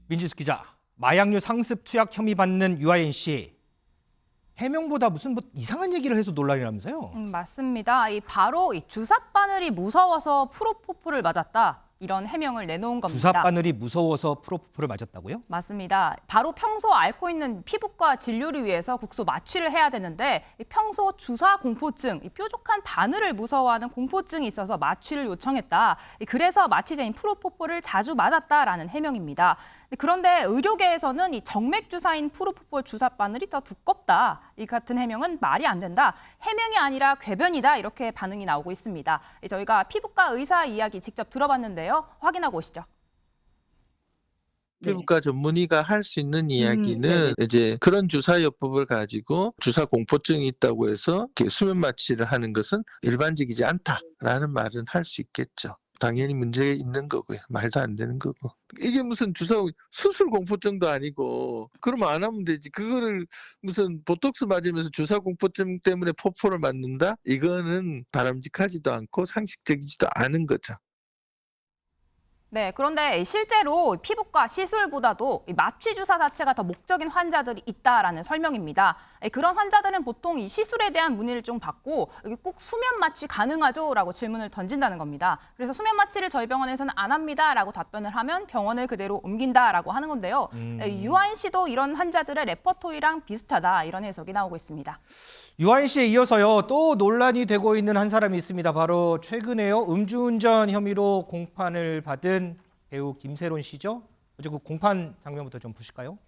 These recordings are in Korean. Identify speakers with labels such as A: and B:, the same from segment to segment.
A: 민지수 기자, 마약류 상습 투약 혐의 받는 유아인 씨. 해명보다 무슨 이상한 얘기를 해서 논란이라면서요?
B: 맞습니다. 바로 주사 바늘이 무서워서 프로포폴을 맞았다. 이런 해명을 내놓은 겁니다.
A: 주사 바늘이 무서워서 프로포폴을 맞았다고요?
B: 맞습니다. 바로 평소 앓고 있는 피부과 진료를 위해서 국소 마취를 해야 되는데 평소 주사 공포증, 뾰족한 바늘을 무서워하는 공포증이 있어서 마취를 요청했다. 그래서 마취제인 프로포폴을 자주 맞았다라는 해명입니다. 그런데 의료계에서는 정맥 주사인 프로포폴 주사 바늘이 더 두껍다. 이 같은 해명은 말이 안 된다. 해명이 아니라 궤변이다. 이렇게 반응이 나오고 있습니다. 저희가 피부과 의사 이야기 직접 들어봤는데요. 확인하고 오시죠.
C: 피부과 전문의가 할 수 있는 이야기는 이제 그런 주사요법을 가지고 주사 공포증이 있다고 해서 이렇게 수면 마취를 하는 것은 일반적이지 않다라는 말은 할 수 있겠죠. 당연히 문제가 있는 거고요. 말도 안 되는 거고. 이게 무슨 수술 공포증도 아니고 그러면 안 하면 되지. 그거를 무슨 보톡스 맞으면서 주사 공포증 때문에 포포를 맞는다? 이거는 바람직하지도 않고 상식적이지도 않은 거죠.
B: 네, 그런데 실제로 피부과 시술보다도 마취 주사 자체가 더 목적인 환자들이 있다라는 설명입니다. 그런 환자들은 보통 이 시술에 대한 문의를 좀 받고 꼭 수면 마취 가능하죠?라고 질문을 던진다는 겁니다. 그래서 수면 마취를 저희 병원에서는 안 합니다라고 답변을 하면 병원을 그대로 옮긴다라고 하는 건데요. 유아인 씨도 이런 환자들의 레퍼토리랑 비슷하다 이런 해석이 나오고 있습니다.
A: 유아인 씨에 이어서요, 또 논란이 되고 있는 한 사람이 있습니다. 바로 최근에요, 음주운전 혐의로 공판을 받은 배우 김세론 씨죠. 어제 그 공판 장면부터 좀 보실까요?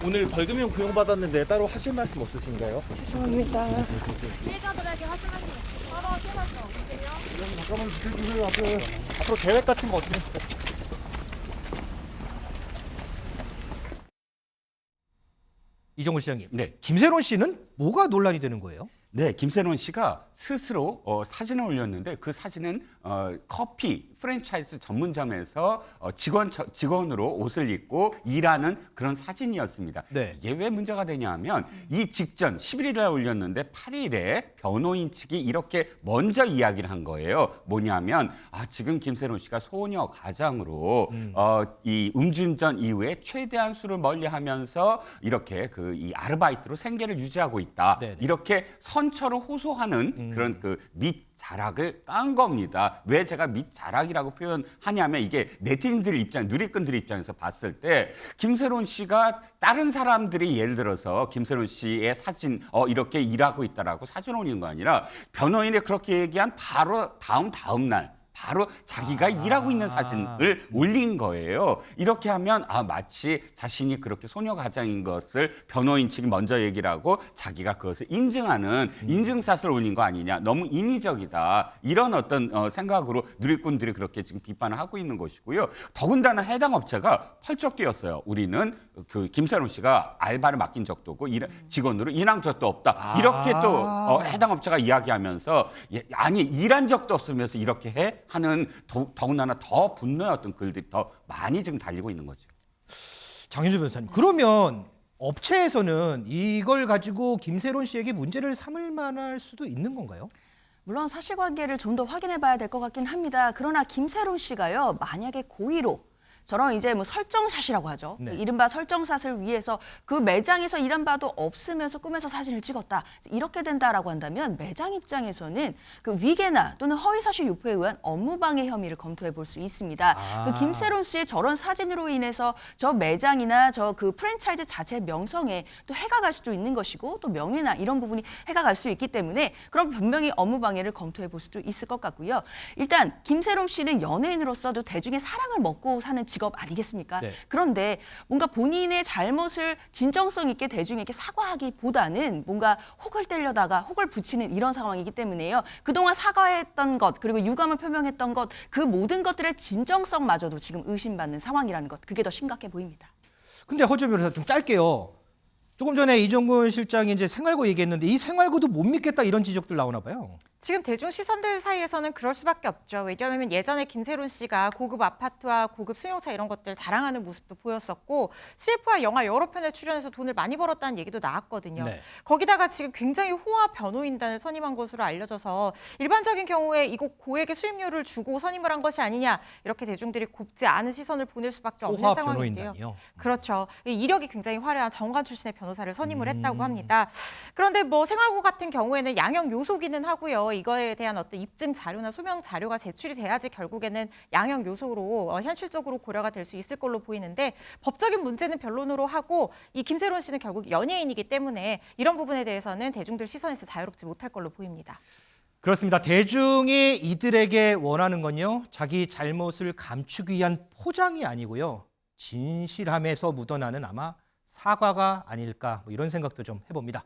D: 오늘 벌금형 구형받았는데 따로 하실 말씀 없으신가요?
E: 죄송합니다.
F: 피해자들에게 하실 말씀 따로 하실 말씀 없으세요?
D: 잠깐만 주세요. 앞으로 계획 같은 거 어떻게 하실까요?
A: 이정우 시장님,
G: 네.
A: 김세론 씨는 뭐가 논란이 되는 거예요?
G: 네, 김세론 씨가 스스로 사진을 올렸는데 그 사진은 커피 프랜차이즈 전문점에서 직원으로 옷을 입고 일하는 그런 사진이었습니다.
A: 네.
G: 이게 왜 문제가 되냐면 이 직전 11일에 올렸는데 8일에 변호인 측이 이렇게 먼저 이야기를 한 거예요. 뭐냐면 지금 김세론 씨가 소녀 가장으로 이 음주운전 이후에 최대한 술을 멀리하면서 이렇게 이 아르바이트로 생계를 유지하고 있다.
A: 네네.
G: 이렇게 선처를 호소하는 그런 밑자락을 깐 겁니다. 왜 제가 밑자락이라고 표현하냐면 이게 네티즌들 입장, 누리꾼들 입장에서 봤을 때 김세론 씨가 다른 사람들이 예를 들어서 김세론 씨의 사진 이렇게 일하고 있다라고 사진 올린 거 아니라 변호인이 그렇게 얘기한 바로 다음 날 바로 자기가 일하고 있는 사진을 올린 거예요. 이렇게 하면 마치 자신이 그렇게 소녀 가장인 것을 변호인 측이 먼저 얘기를 하고 자기가 그것을 인증하는 인증샷을 올린 거 아니냐. 너무 인위적이다. 이런 어떤 생각으로 누리꾼들이 그렇게 지금 비판을 하고 있는 것이고요. 더군다나 해당 업체가 펄쩍 뛰었어요. 우리는 그 김세론 씨가 알바를 맡긴 적도 없고 직원으로 일한 적도 없다. 이렇게 또 해당 업체가 이야기하면서 아니 일한 적도 없으면서 이렇게 해? 하는 더군다나 더 분노의 어떤 글들이 더 많이 지금 달리고 있는 거죠.
A: 장윤주 변호사님, 그러면 업체에서는 이걸 가지고 김세론 씨에게 문제를 삼을 만할 수도 있는 건가요?
E: 물론 사실관계를 좀 더 확인해 봐야 될 것 같긴 합니다. 그러나 김세론 씨가요, 만약에 고의로 저런 이제 설정샷이라고 하죠.
A: 네.
E: 이른바 설정샷을 위해서 그 매장에서 일한 바도 없으면서 꿈에서 사진을 찍었다. 이렇게 된다라고 한다면 매장 입장에서는 그 위계나 또는 허위사실 유포에 의한 업무방해 혐의를 검토해 볼 수 있습니다. 그 김세론 씨의 저런 사진으로 인해서 저 매장이나 저 그 프랜차이즈 자체 명성에 또 해가 갈 수도 있는 것이고 또 명예나 이런 부분이 해가 갈 수 있기 때문에 그럼 분명히 업무방해를 검토해 볼 수도 있을 것 같고요. 일단 김세론 씨는 연예인으로서도 대중의 사랑을 먹고 사는 직업 아니겠습니까?
A: 네.
E: 그런데 뭔가 본인의 잘못을 진정성 있게 대중에게 사과하기보다는 뭔가 혹을 때려다가 혹을 붙이는 이런 상황이기 때문에요. 그동안 사과했던 것 그리고 유감을 표명했던 것 그 모든 것들의 진정성마저도 지금 의심받는 상황이라는 것 그게 더 심각해 보입니다.
A: 근데 허준 변호사 좀 짧게요. 조금 전에 이종근 실장이 이제 생활고 얘기했는데 이 생활고도 못 믿겠다 이런 지적들 나오나 봐요.
F: 지금 대중 시선들 사이에서는 그럴 수밖에 없죠. 왜냐하면 예전에 김세론 씨가 고급 아파트와 고급 승용차 이런 것들 자랑하는 모습도 보였었고 CF와 영화 여러 편에 출연해서 돈을 많이 벌었다는 얘기도 나왔거든요.
A: 네.
F: 거기다가 지금 굉장히 호화 변호인단을 선임한 것으로 알려져서 일반적인 경우에 이거 고액의 수임료를 주고 선임을 한 것이 아니냐 이렇게 대중들이 곱지 않은 시선을 보낼 수밖에 없는
A: 호화
F: 상황인데요.
A: 변호인단이요.
F: 그렇죠. 이 이력이 굉장히 화려한 정관 출신의 변호사를 선임을 했다고 합니다. 그런데 뭐 생활고 같은 경우에는 양형 요소기는 하고요. 이거에 대한 어떤 입증 자료나 소명 자료가 제출이 돼야지 결국에는 양형 요소로 현실적으로 고려가 될 수 있을 걸로 보이는데 법적인 문제는 변론으로 하고 이 김세론 씨는 결국 연예인이기 때문에 이런 부분에 대해서는 대중들 시선에서 자유롭지 못할 걸로 보입니다.
A: 그렇습니다. 대중이 이들에게 원하는 건요. 자기 잘못을 감추기 위한 포장이 아니고요. 진실함에서 묻어나는 아마 사과가 아닐까 뭐 이런 생각도 좀 해봅니다.